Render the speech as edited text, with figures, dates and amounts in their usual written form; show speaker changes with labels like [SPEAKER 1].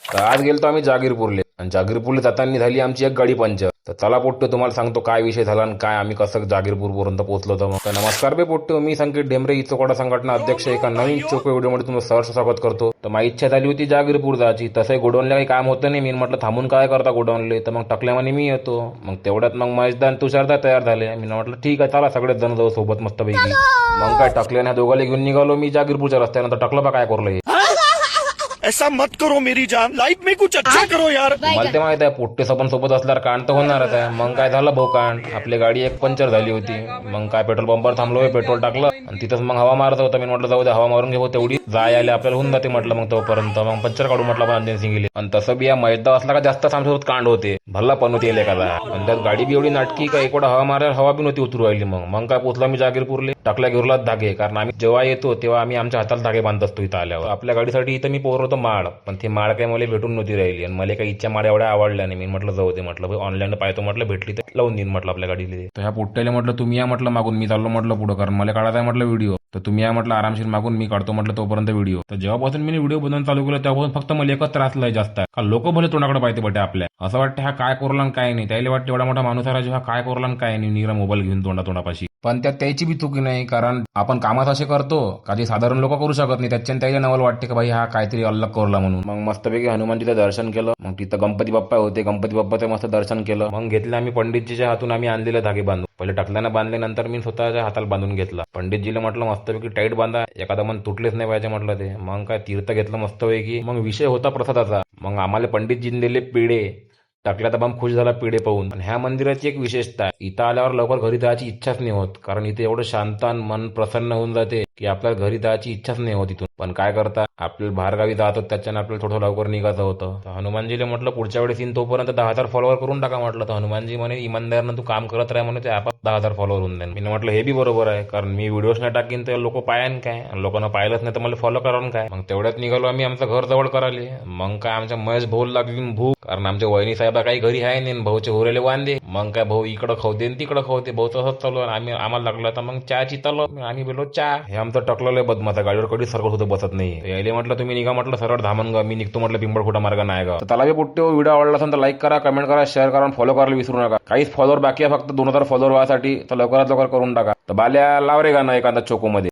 [SPEAKER 1] तर आज गेलतो आम्ही जागीरपूरले आणि जागीरपूरले जाताना झाली आमची एक गाडी पंचर. तर चला पोट्टे तुम्हाला सांगतो काय विषय झाला आणि काय आम्ही कसं जागीरपूर पर्यंत पोहोचलो. तर नमस्कार बे पोट्टे, मी संकेत ढेमरे इचोकोडा संघटना अध्यक्ष एका नवीन चोको व्हिडिओमध्ये तुमचं सहर्ष स्वागत करतो. तर माझी इच्छा झाली होती जागीरपूर जायची. तसंही गोडाऊनला काही काम होतं नाही. मी म्हटलं थांबून काय करता गोडाऊनले, तर मग टकल्यामाने मी येतो. मग तेवढ्यात मग महेशदा आणि तुषारदा तयार झाले. मी म्हटलं ठीक आहे चला सगळेच जण जाऊ सोबत मस्तपैकी. मग काय टकल्याने दोघांना घेऊन निघालो मी जागीरपूरच्या रस्त्यानंतर. टकलं बा काय करलं हे,
[SPEAKER 2] ऐसा मत करो मेरी जान, लाइफ में कुछ अच्छा करो यार.
[SPEAKER 1] मला ते माहित आहे पोट्टे सपन सोबत असल्यावर कांड तर होणारच आहे. मग काय झालं भाऊ कांड, आपली गाडी एक पंक्चर झाली होती. मग काय पेट्रोल पंपावर थांबलो, पेट्रोल टाकलं आणि तिथंच मग हवा मारत होता. मी म्हटलं जाऊ दे हवा मारून घेऊ, तेवढी जाय आले आपल्याला होऊन जाते म्हटलं. मग तोपर्यंत मग पंक्चर काढू म्हटलं आपण अंजन सिंगले. आणि तसं बी या मैदा असला का जास्त आमच्यासोबत कांड होते, भल्ला पण होते एखादा. आणि त्यात गाडी बी एवढी नाटकी का एवढा हवा मारायला हवा बी नव्हती उतरू राहिली. मग काय पोचला मी जागीरपूरले. टाकल्या घेरलाच धागे, कारण आम्ही जेव्हा येतो तेव्हा आम्ही आमच्या हाताला धागे बांधत असतो इथं आल्यावर. आपल्या गाडीसाठी इथं मी पोर होतो माळ, पण ते माळ काय मला भेटून नव्हती राहिली. आणि मला काही इच्छा माळ एवढ्या आवडल्या नाही. मी म्हटलं जाऊ दे म्हटलं ऑनलाईन पाहतो म्हटलं, भेटली तर लावून देईन म्हटलं आपल्या गाडीला. तर ह्या पोट्ट्याला म्हटलं तुम्ही या म्हटलं मागून, मी चाललो म्हटलं पुढं, कारण मला काढायचा म्हटलं व्हिडिओ. तर तुम्ही या म्हटलं आरामशीर मागून, मी काढतो म्हटलं तोपर्यंत व्हिडिओ. तर जेव्हापासून मी व्हिडिओ बनवून चालू केलं तेव्हापासून फक्त मला एकच त्रास लय जास्त आहे का लोक भले तोंडाकडे पाहते बटे आपल्या. असं वाटतं हा काय कोरला आणि काय नाही. त्याला वाटतं एवढा मोठा माणूस आहे जेव्हा काय कोरला आणि काय नाही, निरा मोबाईल घेऊन तोंडापाशी. पण त्यात त्याची बी चुकी नाही, कारण आपण कामात असे करतो का जे साधारण लोक करू शकत नाही. त्याच्याने त्याला नवल वाटते की भाई हा काहीतरी अलग कोरला म्हणून. मग मस्तपैकी हनुमानजीचं दर्शन केलं. मग तिथं गणपती बाप्पा होते, गणपती बाप्पाचं मस्त दर्शन केलं. मग घेतलं आम्ही पंडितजीच्या हातून आम्ही आणलेले धागे बांधून. पहिले टकल्यानं बांधले, नंतर मी स्वतःच्या हाताला बांधून घेतला. पंडितजीला म्हटलं मस्तपैकी टाईट बांधा, एखादा मन तुटलेच नाही पाहिजे म्हटलं ते. मग काय तीर्थ घेतलं मस्तपैकी. मग विषय होता प्रसादाचा. मग आम्हाला पंडितजीने दिले पेढे. टाकल्या तर बाम खुश झाला पेढे पाहून. पण ह्या मंदिराची एक विशेषता आहे, इथं आल्यावर लवकर घरी जायची इच्छाच नाही होत, कारण इथे एवढं शांत आणि मन प्रसन्न होऊन जाते की आपल्याला घरी जायची इच्छाच नाही होत इथून. पण काय करता, आपल्याला बाहेरगावी जात होत त्याच्यानं आपल्याला थोडं लवकर निघायचं होतं. तर हनुमानजीला म्हटलं पुढच्या वेळेस येईन तोपर्यंत 10,000 फॉलोवर करून टाका म्हटलं. तर हनुमानजी म्हणे इमानदारनं तू काम करत राह म्हणे, ते आपण 10,000 फॉलोवर होऊन जाईल. मी म्हटलं हे बी बरोबर आहे, कारण मी व्हिडिओज नाही टाकीन तर लोक पायान काय, लोकांना पाहिलंच नाही तर मला फॉलो करावं काय. मग तेवढ्यात निघालो आम्ही आमचं घर जवळ करायला. मग काय आमच्या महेश भाऊ लागली भूक, कारण आमच्या वहिनी साहेबा काही घरी आहे नाही. भाऊचे होरेले वांदे. मग काय भाऊ इकडं खावते तिकडं खावते, भाऊ तसंच चालू. आम्ही आम्हाला लागलं तर मग चहाची तलो, आम्ही बोललो चहा. हे आमचं टकलं बदमाचा, गाडीवर कधी सरकत होतं बसत नाही. यायले म्हटलं तुम्ही निघा म्हटलं सरळ धामणगा, मी निघतो म्हटलं पिंपळखोटा मार्ग नाही का. तर त्याला बी पुट्टे व्हिडिओ आवडला असेल तर लाईक करा, कमेंट करा, शेअर करा, फॉलो करायला विसरू नका. काहीच फॉलोवर बाकी आहे फक्त 2,000 फॉलोवर व्हायसाठी, तर लवकरात लवकर करून टाका. तर बाल्या लाव रे गाणं एखादा चोकोमध्ये.